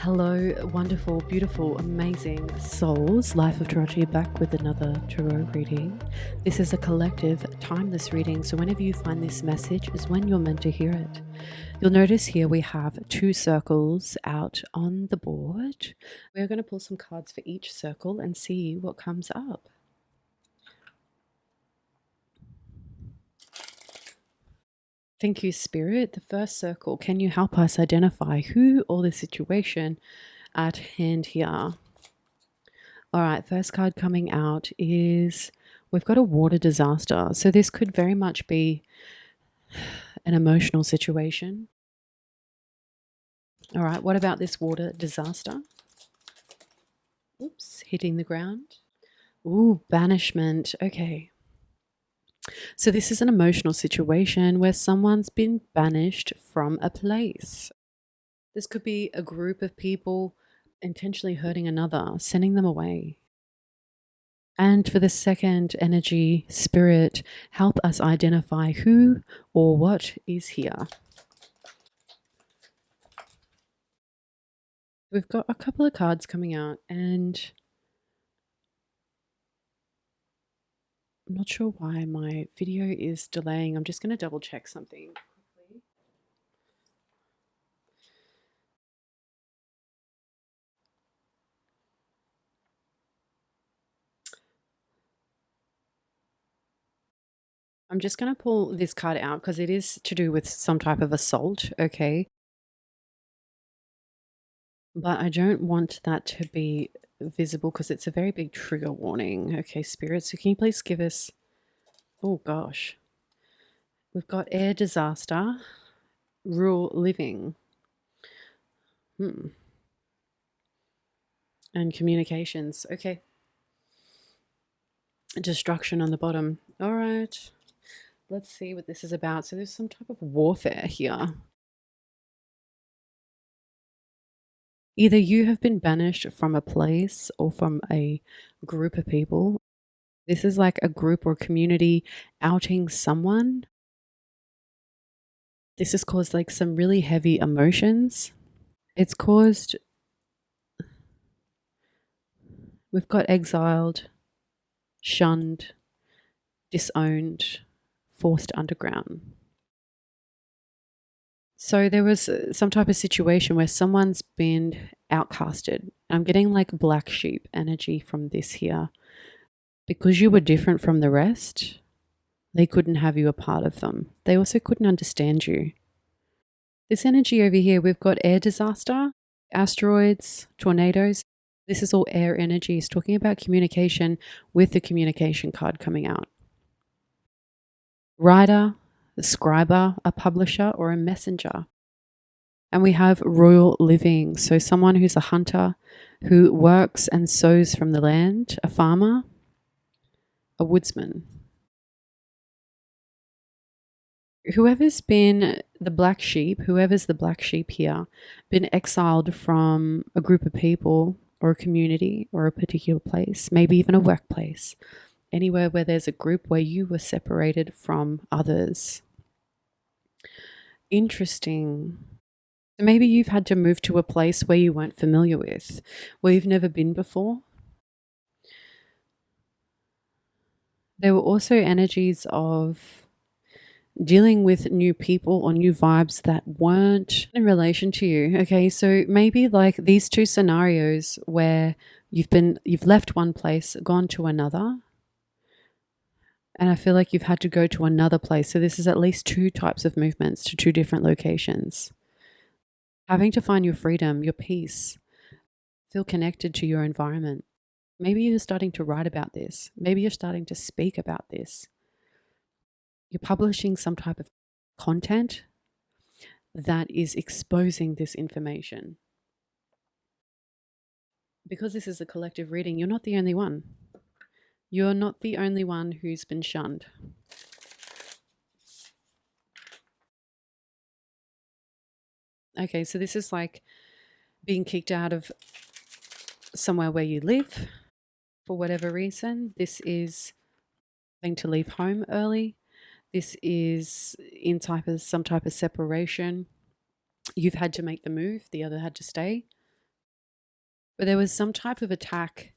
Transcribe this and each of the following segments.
Hello, wonderful, beautiful, amazing souls. Life of Tarocchi back with another tarot reading. This is a collective, timeless reading, so whenever you find this message is when you're meant to hear it. You'll notice here we have two circles out on the board. We're going to pull some cards for each circle and see what comes up. Thank you, Spirit. The first circle, can you help us identify who or the situation at hand here? All right, first card coming out is we've got a water disaster. So this could very much be an emotional situation. All right, what about this water disaster? Oops, hitting the ground. Ooh, banishment. Okay. So this is an emotional situation where someone's been banished from a place. This could be a group of people intentionally hurting another, sending them away. And for the second energy, Spirit, help us identify who or what is here. We've got a couple of cards coming out, and I'm not sure why my video is delaying. I'm just going to double check something quickly. I'm just going to pull this card out because it is to do with some type of assault, okay? But I don't want that to be visible because it's a very big trigger warning. Okay, Spirit, so can you please give us... Oh, gosh. We've got air disaster, rural living. And communications. Okay. Destruction on the bottom. All right. Let's see what this is about. So there's some type of warfare here. Either you have been banished from a place or from a group of people. This is like a group or community outing someone. This has caused like some really heavy emotions. It's caused... We've got exiled, shunned, disowned, forced underground. So there was some type of situation where someone's been outcasted. I'm getting like black sheep energy from this here. Because you were different from the rest, they couldn't have you a part of them. They also couldn't understand you. This energy over here, we've got air disaster, asteroids, tornadoes. This is all air energies, talking about communication with the communication card coming out. Writer, a scriber, a publisher, or a messenger. And we have royal living, so someone who's a hunter, who works and sows from the land, a farmer, a woodsman. Whoever's been the black sheep, whoever's the black sheep here, been exiled from a group of people or a community or a particular place, maybe even a workplace, anywhere where there's a group where you were separated from others. Interesting. Maybe you've had to move to a place where you weren't familiar with, where you've never been before. There were also energies of dealing with new people or new vibes that weren't in relation to you. Okay, so maybe like these two scenarios where you've left one place, gone to another, and I feel like you've had to go to another place. So this is at least two types of movements to two different locations. Having to find your freedom, your peace, feel connected to your environment. Maybe you're starting to write about this. Maybe you're starting to speak about this. You're publishing some type of content that is exposing this information. Because this is a collective reading, you're not the only one. You're not the only one who's been shunned. Okay, so this is like being kicked out of somewhere where you live for whatever reason. This is having to leave home early. This is in some type of separation. You've had to make the move, the other had to stay. but there was some type of attack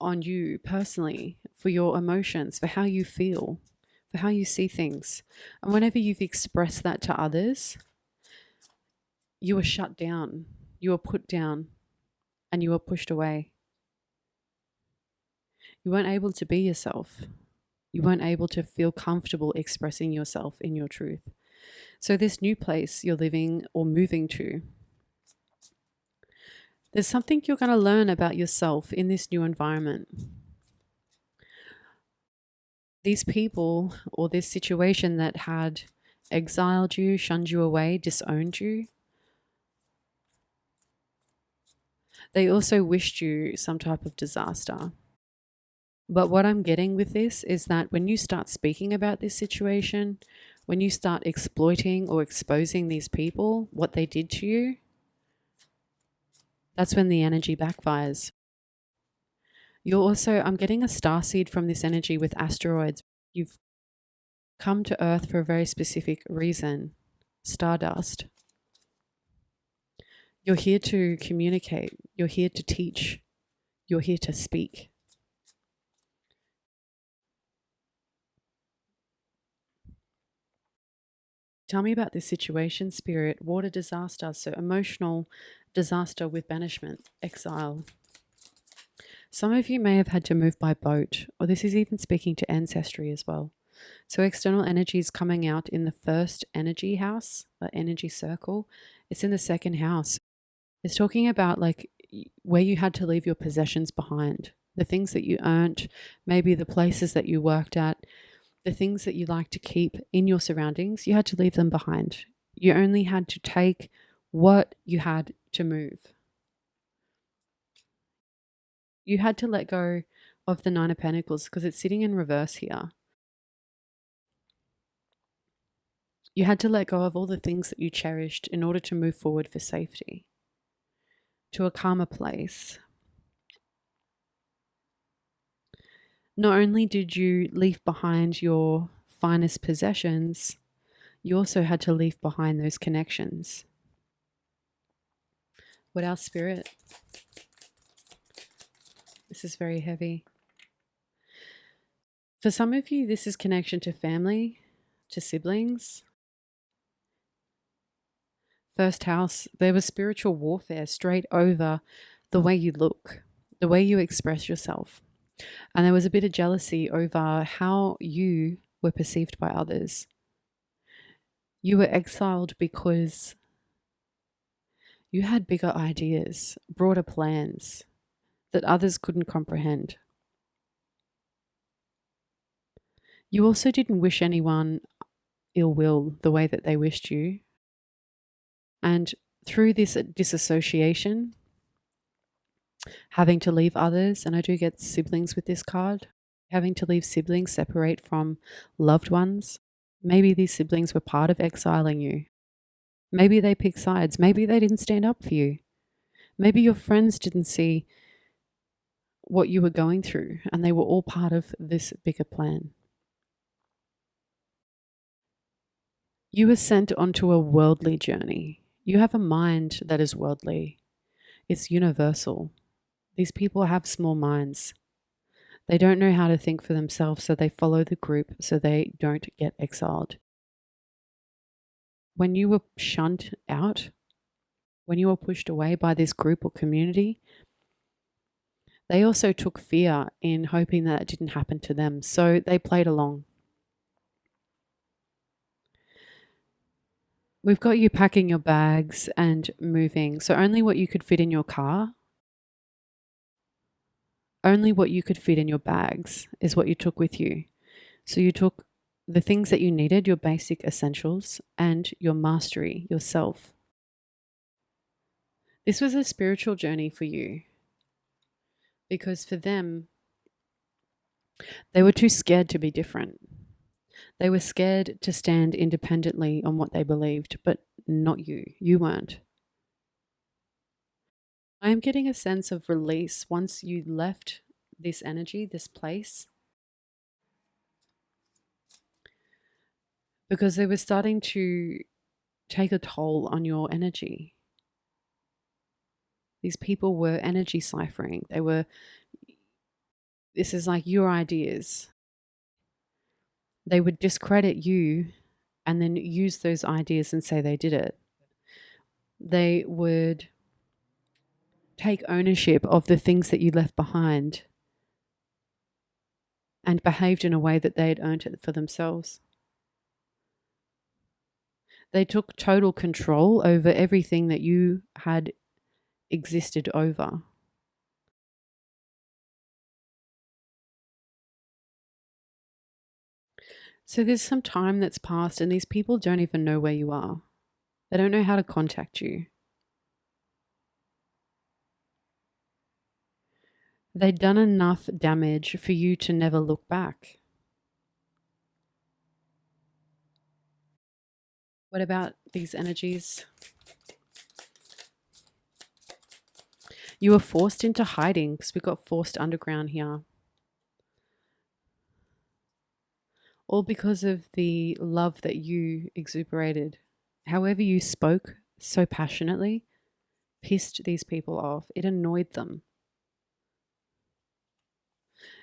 on you personally for your emotions, for how you feel, for how you see things. And whenever you've expressed that to others, you were shut down, you were put down, and you were pushed away. You weren't able to be yourself. You weren't able to feel comfortable expressing yourself in your truth. So, this new place you're living or moving to, there's something you're going to learn about yourself in this new environment. These people or this situation that had exiled you, shunned you away, disowned you, they also wished you some type of disaster. But what I'm getting with this is that when you start speaking about this situation, when you start exploiting or exposing these people, what they did to you, that's when the energy backfires. You're also, I'm getting a starseed from this energy with asteroids. You've come to Earth for a very specific reason. Stardust. You're here to communicate. You're here to teach. You're here to speak. Tell me about this situation, Spirit. Water disaster, so emotional disaster with banishment, exile. Some of you may have had to move by boat, or this is even speaking to ancestry as well. So external energy is coming out in the first energy house, the energy circle. It's in the second house. It's talking about like where you had to leave your possessions behind, the things that you earned, maybe the places that you worked at, the things that you like to keep in your surroundings, you had to leave them behind. You only had to take what you had to move. You had to let go of the Nine of Pentacles because it's sitting in reverse here. You had to let go of all the things that you cherished in order to move forward for safety, to a calmer place. Not only did you leave behind your finest possessions, you also had to leave behind those connections. What else, Spirit? This is very heavy. For some of you, this is connection to family, to siblings. First house, there was spiritual warfare straight over the way you look, the way you express yourself. And there was a bit of jealousy over how you were perceived by others. You were exiled because you had bigger ideas, broader plans that others couldn't comprehend. You also didn't wish anyone ill will the way that they wished you. And through this disassociation, having to leave others, and I do get siblings with this card, having to leave siblings, separate from loved ones. Maybe these siblings were part of exiling you. Maybe they picked sides. Maybe they didn't stand up for you. Maybe your friends didn't see what you were going through and they were all part of this bigger plan. You were sent onto a worldly journey. You have a mind that is worldly. It's universal. These people have small minds. They don't know how to think for themselves, so they follow the group so they don't get exiled. When you were shunned out, when you were pushed away by this group or community, they also took fear in hoping that it didn't happen to them, so they played along. We've got you packing your bags and moving, so only what you could fit in your car, only what you could fit in your bags is what you took with you. So you took the things that you needed, your basic essentials, and your mastery, yourself. This was a spiritual journey for you because for them, they were too scared to be different. They were scared to stand independently on what they believed, but not you. You weren't. I am getting a sense of release once you left this energy, this place, because they were starting to take a toll on your energy. These people were energy ciphering. This is like your ideas. They would discredit you and then use those ideas and say they did it. They would take ownership of the things that you left behind and behaved in a way that they had earned it for themselves. They took total control over everything that you had existed over. So there's some time that's passed and these people don't even know where you are. They don't know how to contact you. They'd done enough damage for you to never look back. What about these energies? You were forced into hiding because we got forced underground here. All because of the love that you exuberated. However you spoke so passionately pissed these people off. It annoyed them.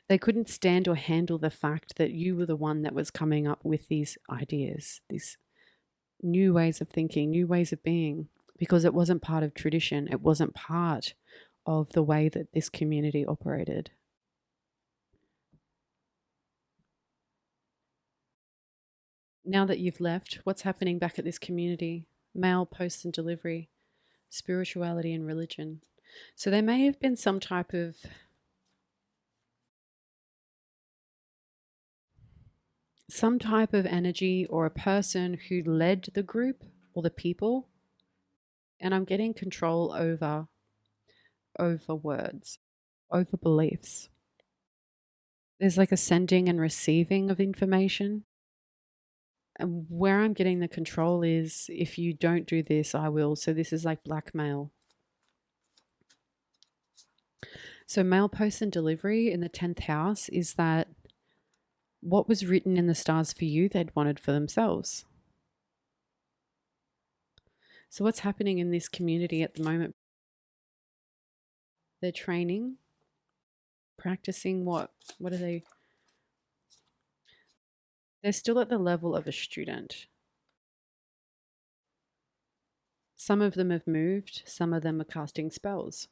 They couldn't stand or handle the fact that you were the one that was coming up with these ideas, these new ways of thinking, new ways of being, because it wasn't part of tradition. It wasn't part of the way that this community operated. Now that you've left, what's happening back at this community? Mail, post and delivery, spirituality and religion. So there may have been some type of energy or a person who led the group or the people. And I'm getting control over words, over beliefs. There's like a sending and receiving of information. And where I'm getting the control is, if you don't do this, I will. So this is like blackmail. So mail, post and delivery in the 10th house is that what was written in the stars for you, they'd wanted for themselves. So what's happening in this community at the moment? They're training, practicing what? What are they? They're still at the level of a student. Some of them have moved, some of them are casting spells.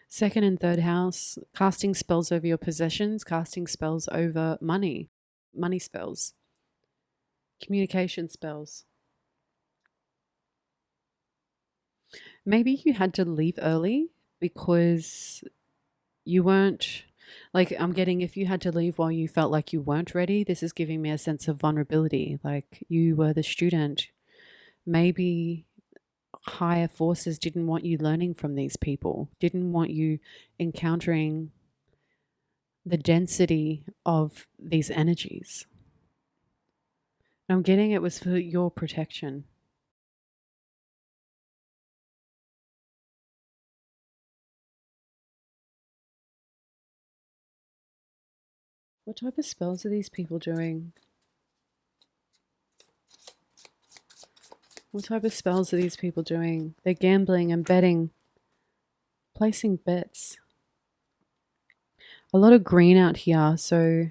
Second and third house, casting spells over your possessions, casting spells over money spells, communication spells. Maybe you had to leave early because you weren't, like, I'm getting, if you had to leave while you felt like you weren't ready, this is giving me a sense of vulnerability. Like, you were the student. Maybe higher forces didn't want you learning from these people, didn't want you encountering the density of these energies. And I'm getting it was for your protection. What type of spells are these people doing? What type of spells are these people doing? They're gambling and betting, placing bets. A lot of green out here, so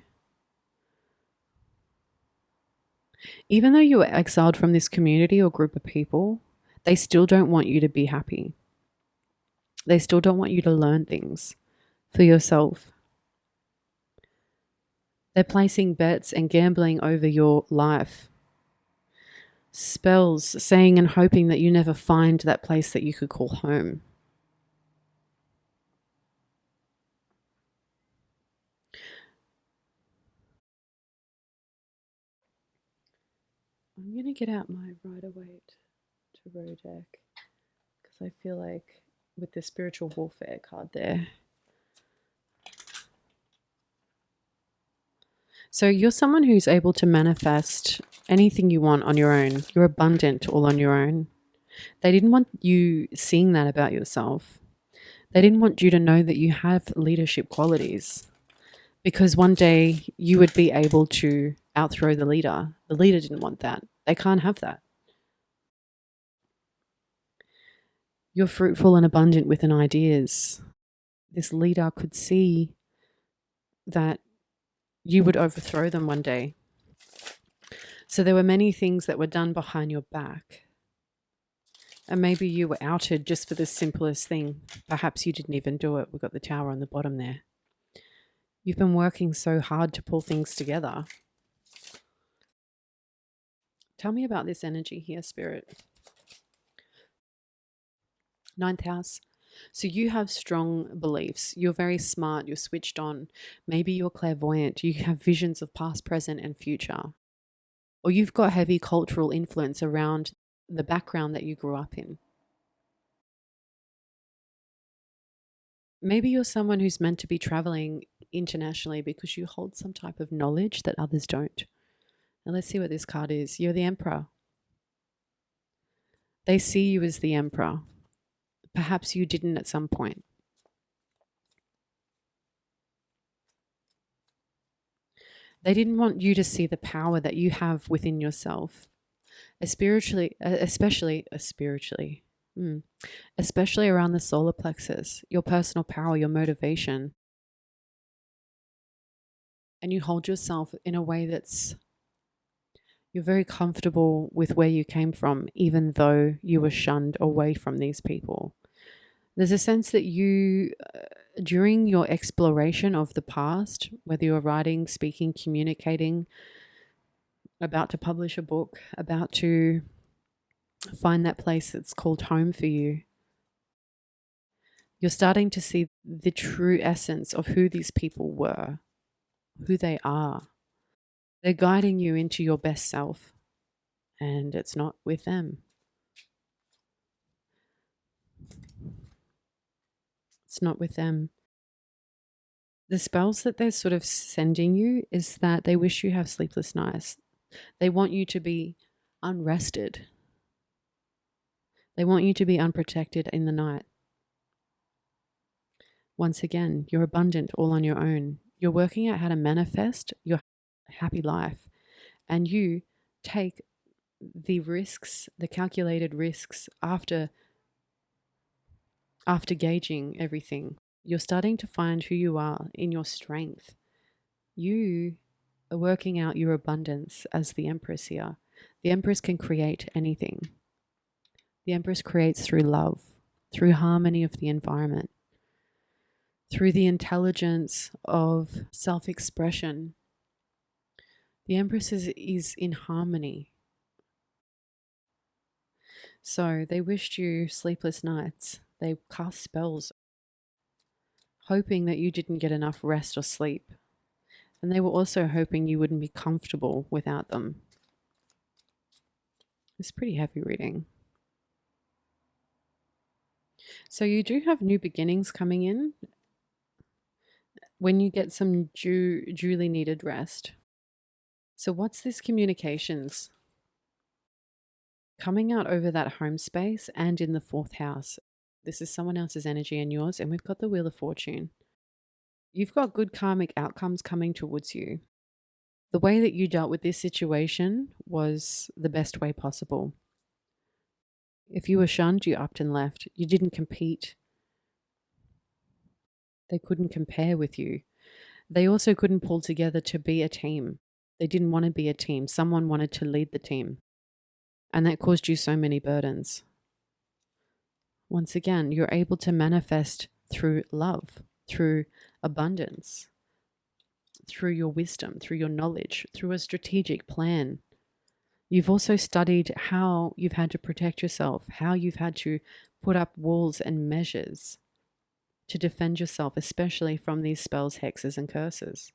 even though you were exiled from this community or group of people, they still don't want you to be happy. They still don't want you to learn things for yourself. They're placing bets and gambling over your life. Spells saying and hoping that you never find that place that you could call home. I'm going to get out my Rider-Waite Tarot deck because I feel like with the spiritual warfare card there. So you're someone who's able to manifest anything you want on your own. You're abundant all on your own. They didn't want you seeing that about yourself. They didn't want you to know that you have leadership qualities, because one day you would be able to outthrow the leader. The leader didn't want that. They can't have that. You're fruitful and abundant within ideas. This leader could see that you would overthrow them one day. So there were many things that were done behind your back. And maybe you were outed just for the simplest thing. Perhaps you didn't even do it. We've got the tower on the bottom there. You've been working so hard to pull things together. Tell me about this energy here, Spirit. Ninth house. So you have strong beliefs. You're very smart. You're switched on. Maybe you're clairvoyant. You have visions of past, present, and future. Or you've got heavy cultural influence around the background that you grew up in. Maybe you're someone who's meant to be traveling internationally because you hold some type of knowledge that others don't. Now let's see what this card is. You're the Emperor. They see you as the Emperor. Perhaps you didn't at some point. They didn't want you to see the power that you have within yourself, especially around the solar plexus, your personal power, your motivation. And you hold yourself in a way that's, you're very comfortable with where you came from, even though you were shunned away from these people. There's a sense that you, during your exploration of the past, whether you're writing, speaking, communicating, about to publish a book, about to find that place that's called home for you, you're starting to see the true essence of who these people were, who they are. They're guiding you into your best self, and it's not with them. It's not with them. The spells that they're sort of sending you is that they wish you have sleepless nights. They want you to be unrested. They want you to be unprotected in the night. Once again, you're abundant all on your own. You're working out how to manifest your happy life, and you take the risks, the calculated risks after gauging everything. You're starting to find who you are in your strength. You are working out your abundance as the Empress here. The Empress can create anything. The Empress creates through love, through harmony of the environment, through the intelligence of self-expression. The Empress is in harmony. So they wished you sleepless nights. They cast spells, hoping that you didn't get enough rest or sleep. And they were also hoping you wouldn't be comfortable without them. It's pretty heavy reading. So you do have new beginnings coming in when you get some duly needed rest. So what's this communications? Coming out over that home space and in the fourth house. This is someone else's energy and yours, and we've got the Wheel of Fortune. You've got good karmic outcomes coming towards you. The way that you dealt with this situation was the best way possible. If you were shunned, you upped and left. You didn't compete. They couldn't compare with you. They also couldn't pull together to be a team. They didn't want to be a team. Someone wanted to lead the team. And that caused you so many burdens. Once again, you're able to manifest through love, through abundance, through your wisdom, through your knowledge, through a strategic plan. You've also studied how you've had to protect yourself, how you've had to put up walls and measures to defend yourself, especially from these spells, hexes, and curses.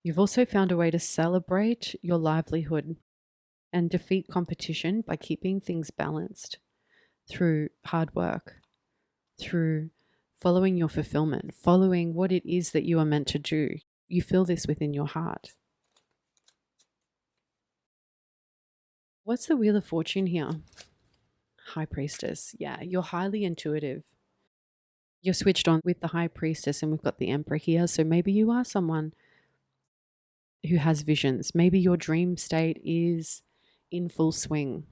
You've also found a way to celebrate your livelihood and defeat competition by keeping things balanced through hard work, through following your fulfillment, following what it is that you are meant to do. You feel this within your heart. What's the Wheel of Fortune here? High Priestess. Yeah, you're highly intuitive. You're switched on with the High Priestess, and we've got the Emperor here. So maybe you are someone who has visions. Maybe your dream state is in full swing.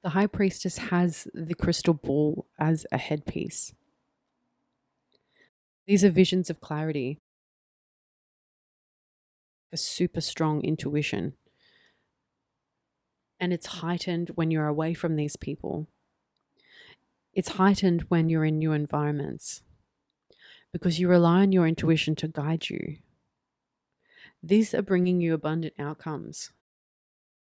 The High Priestess has the crystal ball as a headpiece. These are visions of clarity, a super strong intuition. And it's heightened when you're away from these people. It's heightened when you're in new environments because you rely on your intuition to guide you. These are bringing you abundant outcomes.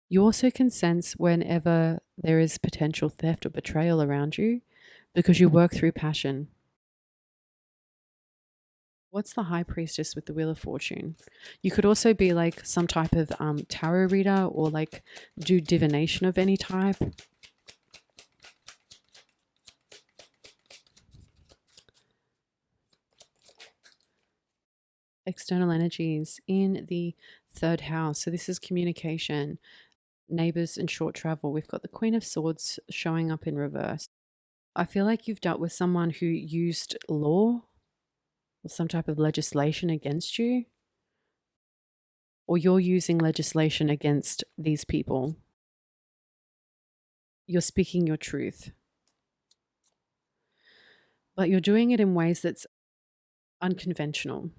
You also can sense whenever there is potential theft or betrayal around you because you work through passion. What's the High Priestess with the Wheel of Fortune? You could also be like some type of tarot reader or like do divination of any type. External energies in the 3rd house. So this is communication, neighbors, and short travel. We've got the Queen of Swords showing up in reverse. I feel like you've dealt with someone who used law or some type of legislation against you, or you're using legislation against these people. You're speaking your truth, but you're doing it in ways that's unconventional.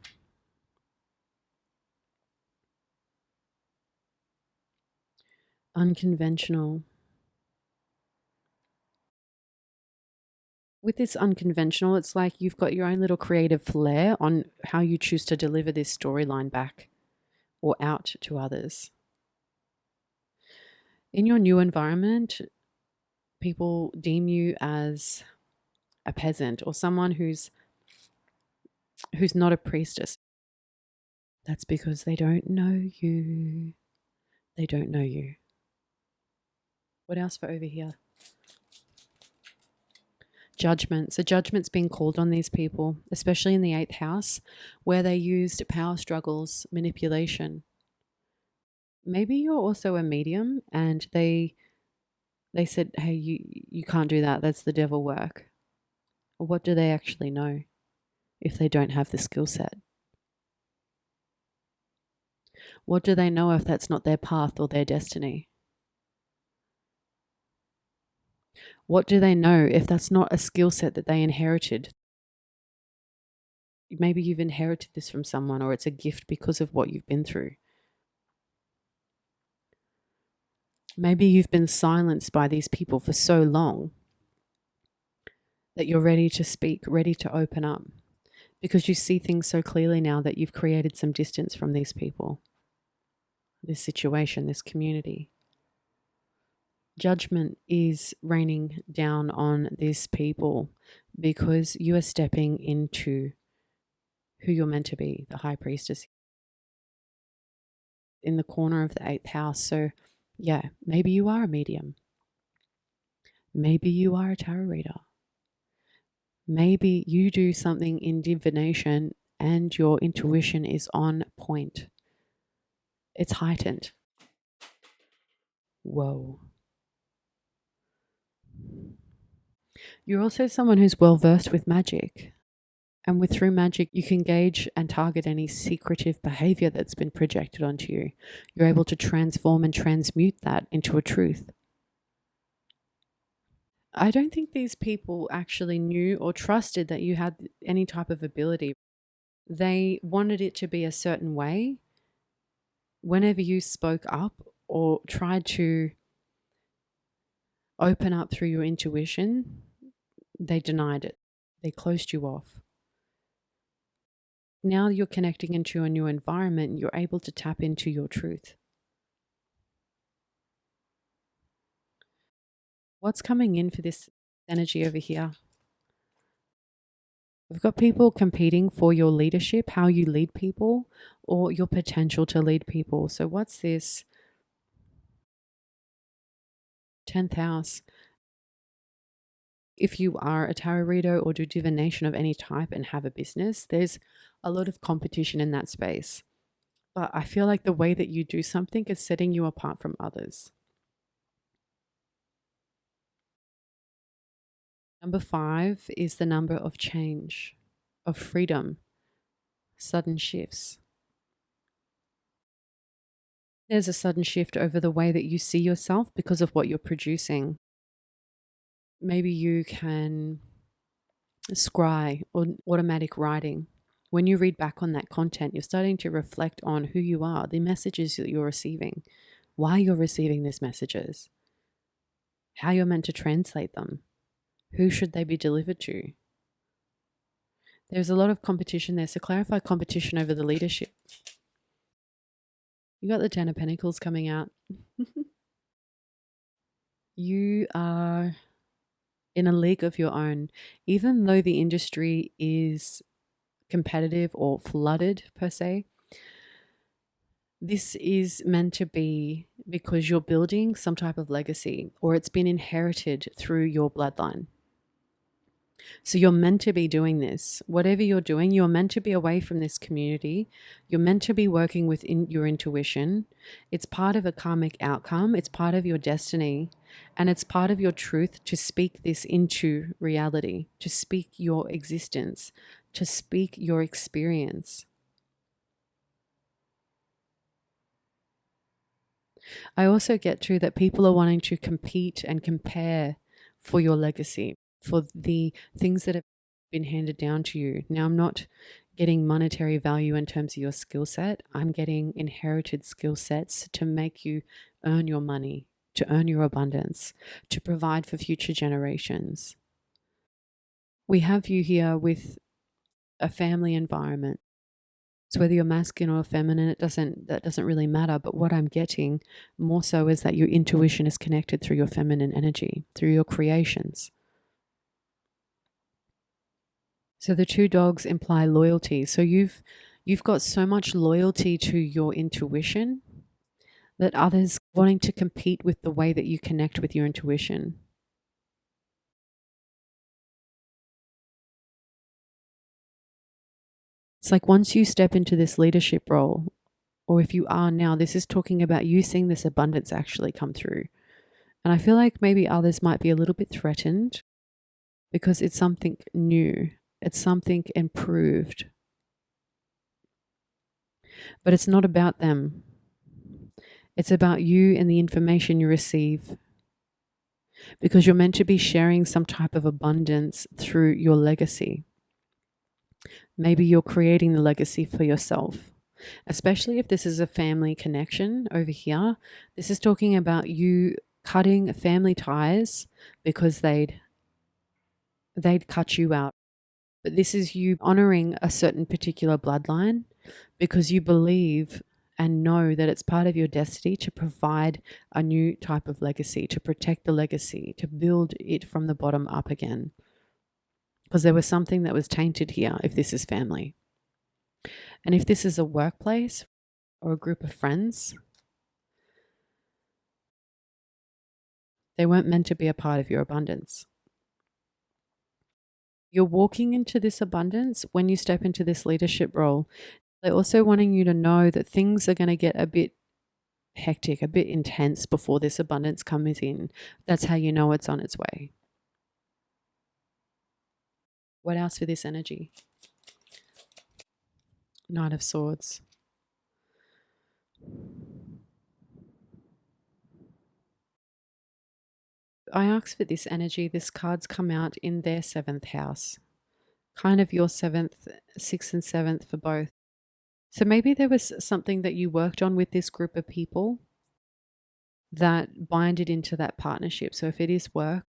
Unconventional. With this unconventional, it's like you've got your own little creative flair on how you choose to deliver this storyline back or out to others. In your new environment, people deem you as a peasant or someone who's not a priestess. That's because they don't know you. They don't know you. What else for over here? Judgment. So judgment's being called on these people, especially in the 8th house, where they used power struggles, manipulation. Maybe you're also a medium and they said, hey, you can't do that. That's the devil work. Or what do they actually know if they don't have the skill set? What do they know if that's not their path or their destiny? What do they know if that's not a skill set that they inherited? Maybe you've inherited this from someone, or it's a gift because of what you've been through. Maybe you've been silenced by these people for so long that you're ready to speak, ready to open up, because you see things so clearly now that you've created some distance from these people, this situation, this community. Judgment is raining down on these people because you are stepping into who you're meant to be, the High Priestess, in the corner of the 8th house. So yeah, maybe you are a medium. Maybe you are a tarot reader. Maybe you do something in divination and your intuition is on point. It's heightened. Whoa. You're also someone who's well versed with magic. And through magic, you can gauge and target any secretive behavior that's been projected onto you. You're able to transform and transmute that into a truth. I don't think these people actually knew or trusted that you had any type of ability. They wanted it to be a certain way. Whenever you spoke up or tried to open up through your intuition, they denied it. They closed you off. Now you're connecting into a new environment, you're able to tap into your truth. What's coming in for this energy over here? We've got people competing for your leadership, how you lead people, or your potential to lead people. So what's this? 10th house. If you are a tarot reader or do divination of any type and have a business, there's a lot of competition in that space. But I feel like the way that you do something is setting you apart from others. Number 5 is the number of change, of freedom. sudden shifts. There's a sudden shift over the way that you see yourself because of what you're producing. Maybe you can scry or automatic writing. When you read back on that content, you're starting to reflect on who you are, the messages that you're receiving, why you're receiving these messages, how you're meant to translate them, who should they be delivered to. There's a lot of competition there, so clarify competition over the leadership. You got the 10 of Pentacles coming out. You are in a league of your own. Even though the industry is competitive or flooded per se, this is meant to be because you're building some type of legacy or it's been inherited through your bloodline. So you're meant to be doing this. Whatever you're doing, you're meant to be away from this community. You're meant to be working with your intuition. It's part of a karmic outcome. It's part of your destiny. And it's part of your truth to speak this into reality, to speak your existence, to speak your experience. I also get to that people are wanting to compete and compare for your legacy, for the things that have been handed down to you. Now, I'm not getting monetary value in terms of your skill set. I'm getting inherited skill sets to make you earn your money, to earn your abundance, to provide for future generations. We have you here with a family environment. So whether you're masculine or feminine, that doesn't really matter. But what I'm getting more so is that your intuition is connected through your feminine energy, through your creations. So the two dogs imply loyalty. So you've got so much loyalty to your intuition that others wanting to compete with the way that you connect with your intuition. It's like once you step into this leadership role, or if you are now, this is talking about you seeing this abundance actually come through. And I feel like maybe others might be a little bit threatened because it's something new. It's something improved. But it's not about them. It's about you and the information you receive. Because you're meant to be sharing some type of abundance through your legacy. Maybe you're creating the legacy for yourself. Especially if this is a family connection over here. This is talking about you cutting family ties because they'd cut you out. But this is you honoring a certain particular bloodline because you believe and know that it's part of your destiny to provide a new type of legacy, to protect the legacy, to build it from the bottom up again. Because there was something that was tainted here if this is family. And if this is a workplace or a group of friends, they weren't meant to be a part of your abundance. You're walking into this abundance when you step into this leadership role. They're also wanting you to know that things are going to get a bit hectic, a bit intense before this abundance comes in. That's how you know it's on its way. What else for this energy? Knight of Swords. I asked for this energy. This card's come out in their 7th house. Kind of your 7th, 6th and 7th for both. So maybe there was something that you worked on with this group of people that binded into that partnership. So if it is work,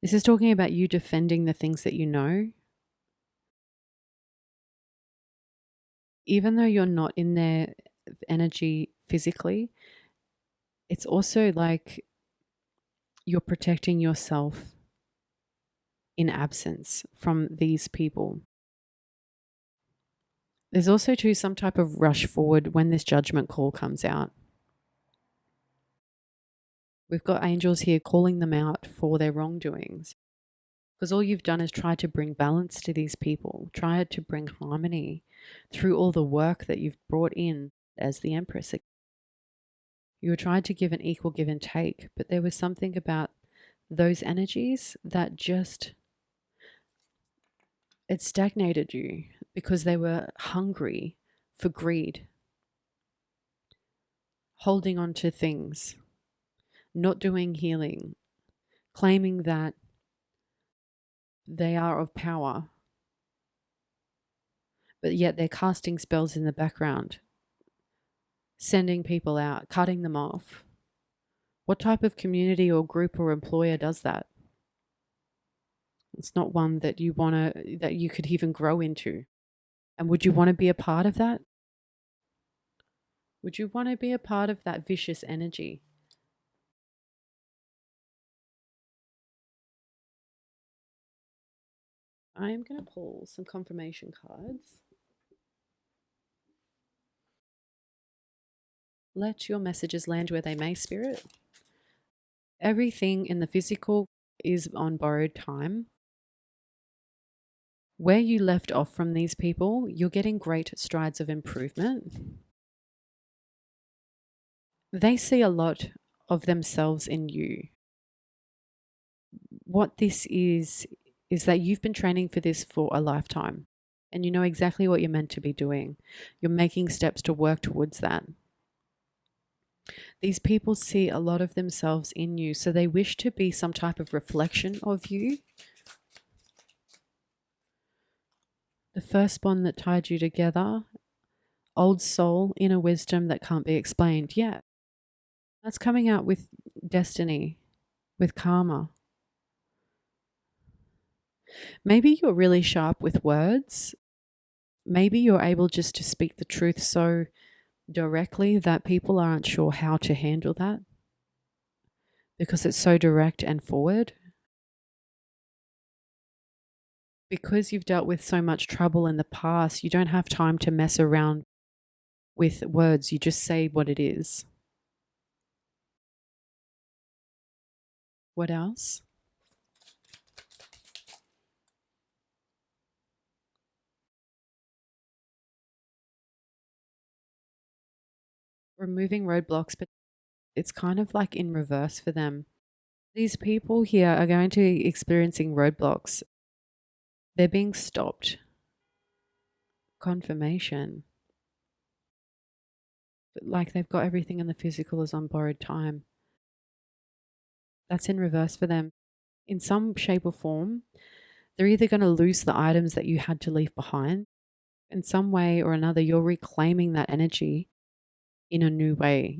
this is talking about you defending the things that you know. Even though you're not in their energy physically, it's also like you're protecting yourself in absence from these people. There's also too some type of rush forward when this judgment call comes out. We've got angels here calling them out for their wrongdoings. Because all you've done is try to bring balance to these people, try to bring harmony through all the work that you've brought in as the Empress. You were trying to give an equal give and take, but there was something about those energies that just, it stagnated you. because they were hungry for greed, holding on to things, not doing healing, claiming that they are of power, but yet they're casting spells in the background, sending people out, cutting them off. What type of community or group or employer does that? It's not one that you could even grow into. And would you want to be a part of that? Would you want to be a part of that vicious energy? I am going to pull some confirmation cards. Let your messages land where they may, Spirit. Everything in the physical is on borrowed time. Where you left off from these people, you're getting great strides of improvement. They see a lot of themselves in you. What this is that you've been training for this for a lifetime, and you know exactly what you're meant to be doing. You're making steps to work towards that. These people see a lot of themselves in you, so they wish to be some type of reflection of you. The first bond that tied you together, old soul, inner wisdom that can't be explained. Yeah, that's coming out with destiny, with karma. Maybe you're really sharp with words. Maybe you're able just to speak the truth so directly that people aren't sure how to handle that because it's so direct and forward. Because you've dealt with so much trouble in the past, you don't have time to mess around with words. You just say what it is. What else? Removing roadblocks, but it's kind of like in reverse for them. These people here are going to be experiencing roadblocks. They're being stopped. Confirmation. But like they've got everything in the physical is on borrowed time. That's in reverse for them. In some shape or form, they're either going to lose the items that you had to leave behind. In some way or another, you're reclaiming that energy in a new way.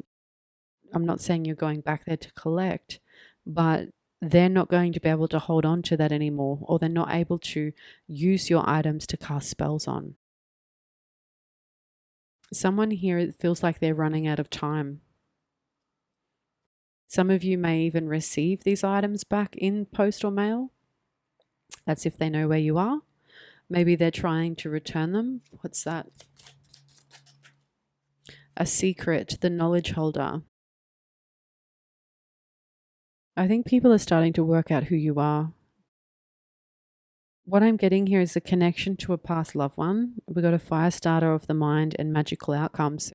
I'm not saying you're going back there to collect, but they're not going to be able to hold on to that anymore, or they're not able to use your items to cast spells on. Someone here feels like they're running out of time. Some of you may even receive these items back in post or mail. That's if they know where you are. Maybe they're trying to return them. What's that? A secret, the knowledge holder. I think people are starting to work out who you are. What I'm getting here is a connection to a past loved one. We got a fire starter of the mind and magical outcomes.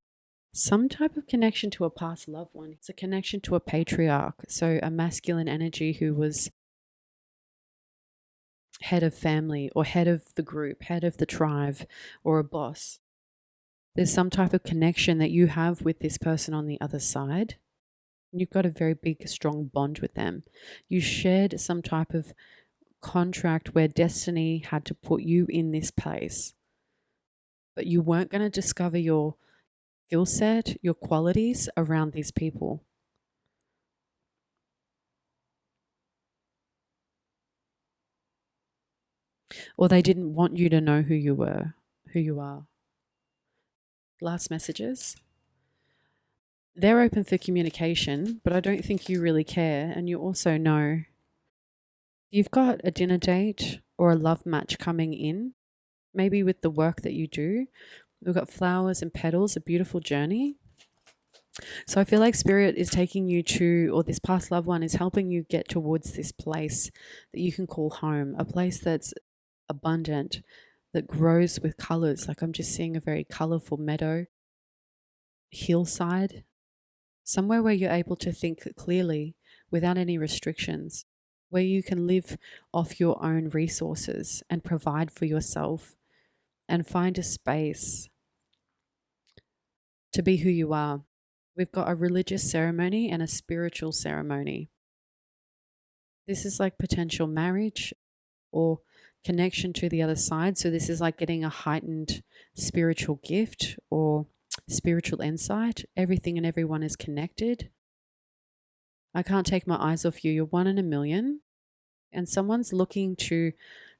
Some type of connection to a past loved one. It's a connection to a patriarch, so a masculine energy who was head of family or head of the group, head of the tribe, or a boss. There's some type of connection that you have with this person on the other side. You've got a very big, strong bond with them. You shared some type of contract where destiny had to put you in this place, but you weren't going to discover your skill set, your qualities around these people. Or they didn't want you to know who you were, who you are. Last messages. They're open for communication, but I don't think you really care. And you also know you've got a dinner date or a love match coming in, maybe with the work that you do. We've got flowers and petals, a beautiful journey. So I feel like Spirit is taking you to, or this past loved one is helping you get towards this place that you can call home, a place that's abundant, that grows with colors. Like I'm just seeing a very colorful meadow, hillside, somewhere where you're able to think clearly without any restrictions, where you can live off your own resources and provide for yourself and find a space to be who you are. We've got a religious ceremony and a spiritual ceremony. This is like potential marriage or connection to the other side. So this is like getting a heightened spiritual gift or spiritual insight. Everything and everyone is connected. I can't take my eyes off you. You're one in a million. And someone's looking to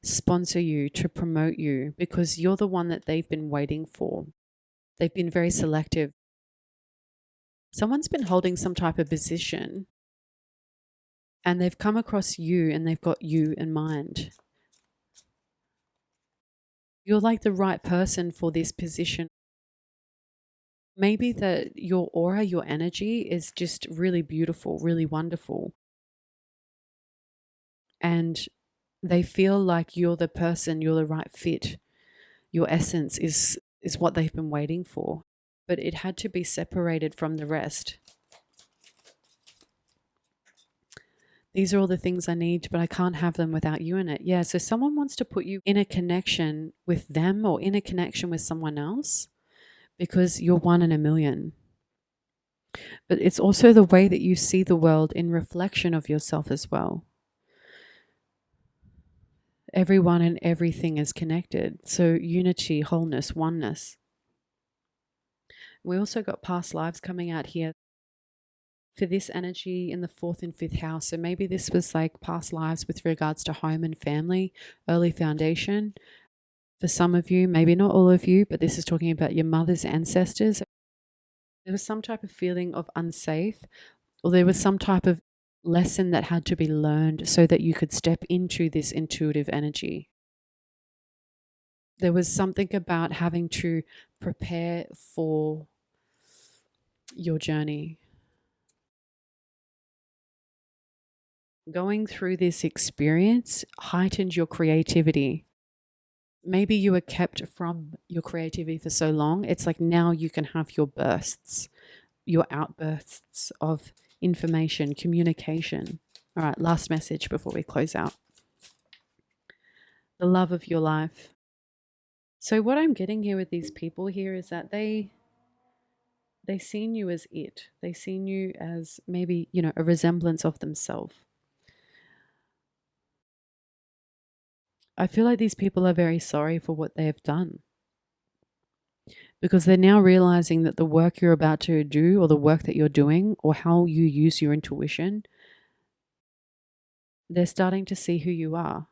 sponsor you, to promote you, because you're the one that they've been waiting for. They've been very selective. Someone's been holding some type of position and they've come across you and they've got you in mind. You're like the right person for this position. Maybe that your aura, your energy is just really beautiful, really wonderful. And they feel like you're the person, you're the right fit. Your essence is what they've been waiting for. But it had to be separated from the rest. These are all the things I need, but I can't have them without you in it. Yeah, so someone wants to put you in a connection with them or in a connection with someone else because you're one in a million. But it's also the way that you see the world in reflection of yourself as well. Everyone and everything is connected. So unity, wholeness, oneness. We also got past lives coming out here for this energy in the 4th and 5th house. So maybe this was like past lives with regards to home and family, early foundation. For some of you, maybe not all of you, but this is talking about your mother's ancestors. There was some type of feeling of unsafe, or there was some type of lesson that had to be learned so that you could step into this intuitive energy. There was something about having to prepare for your journey. Going through this experience heightened your creativity. Maybe you were kept from your creativity for so long. It's like now you can have your bursts, your outbursts of information, communication. All right, last message before we close out. The love of your life. So what I'm getting here with these people here is that they seen you as it. They seen you as maybe, a resemblance of themselves. I feel like these people are very sorry for what they have done because they're now realizing that the work you're about to do or the work that you're doing or how you use your intuition, they're starting to see who you are.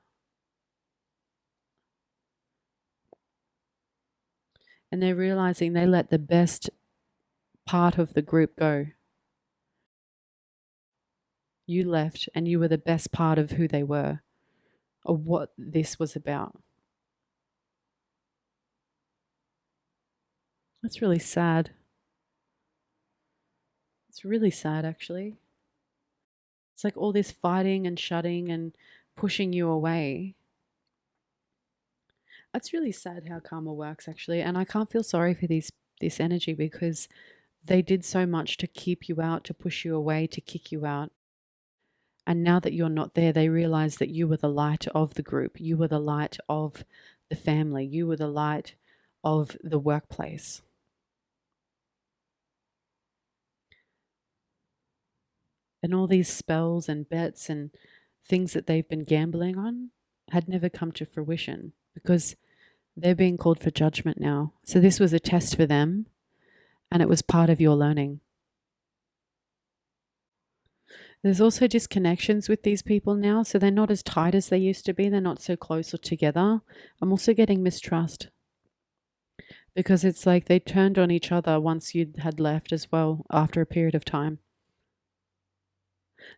And they're realizing they let the best part of the group go. You left and you were the best part of who they were or what this was about. That's really sad. It's really sad, actually. It's like all this fighting and shutting and pushing you away. That's really sad how karma works, actually. And I can't feel sorry for this energy because they did so much to keep you out, to push you away, to kick you out. And now that you're not there, they realize that you were the light of the group. You were the light of the family. You were the light of the workplace. And all these spells and bets and things that they've been gambling on had never come to fruition because they're being called for judgment now. So this was a test for them and it was part of your learning. There's also disconnections with these people now, so they're not as tight as they used to be. They're not so close or together. I'm also getting mistrust because it's like they turned on each other once you had left as well after a period of time.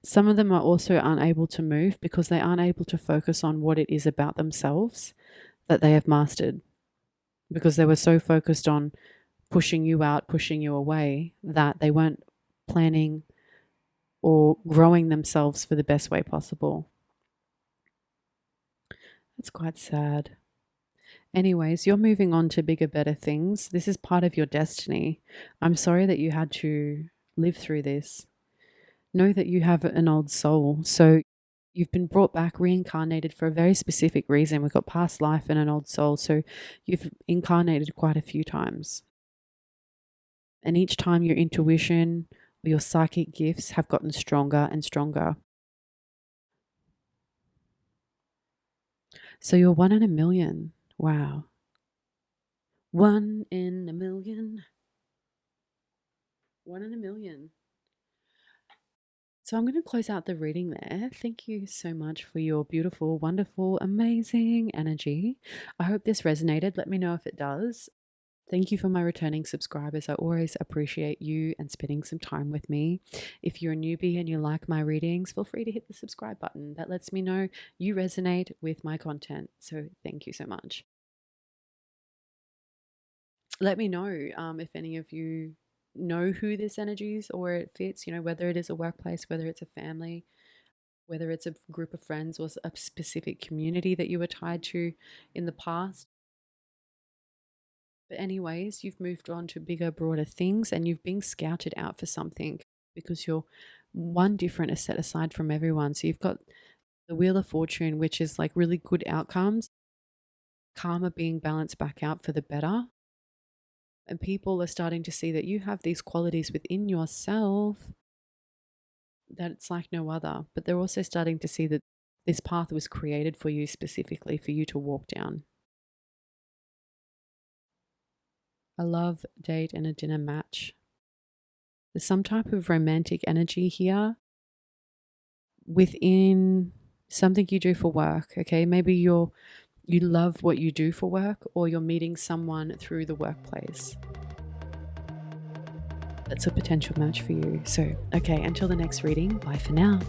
Some of them are also unable to move because they aren't able to focus on what it is about themselves that they have mastered because they were so focused on pushing you out, pushing you away that they weren't planning or growing themselves for the best way possible. That's quite sad. Anyways, you're moving on to bigger, better things. This is part of your destiny. I'm sorry that you had to live through this. Know that you have an old soul. So You've been brought back, reincarnated for a very specific reason. We've got past life and an old soul. So you've incarnated quite a few times. And each time your intuition or your psychic gifts have gotten stronger and stronger. So you're 1 in a million. Wow. 1 in a million. 1 in a million. So I'm going to close out the reading there. Thank you so much for your beautiful, wonderful, amazing energy. I hope this resonated. Let me know if it does. Thank you for my returning subscribers. I always appreciate you and spending some time with me. If you're a newbie and you like my readings, feel free to hit the subscribe button. That lets me know you resonate with my content. So thank you so much. Let me know if any of you know who this energy is or it fits, whether it is a workplace, whether it's a family, whether it's a group of friends or a specific community that you were tied to in the past. But anyways, you've moved on to bigger, broader things and you've been scouted out for something because you're one different is set aside from everyone. So you've got the Wheel of Fortune, which is like really good outcomes, karma being balanced back out for the better. And people are starting to see that you have these qualities within yourself that it's like no other. But they're also starting to see that this path was created for you specifically for you to walk down. A love, date, and a dinner match. There's some type of romantic energy here within something you do for work, okay? Maybe you love what you do for work, or you're meeting someone through the workplace. That's a potential match for you. So, okay, until the next reading, bye for now.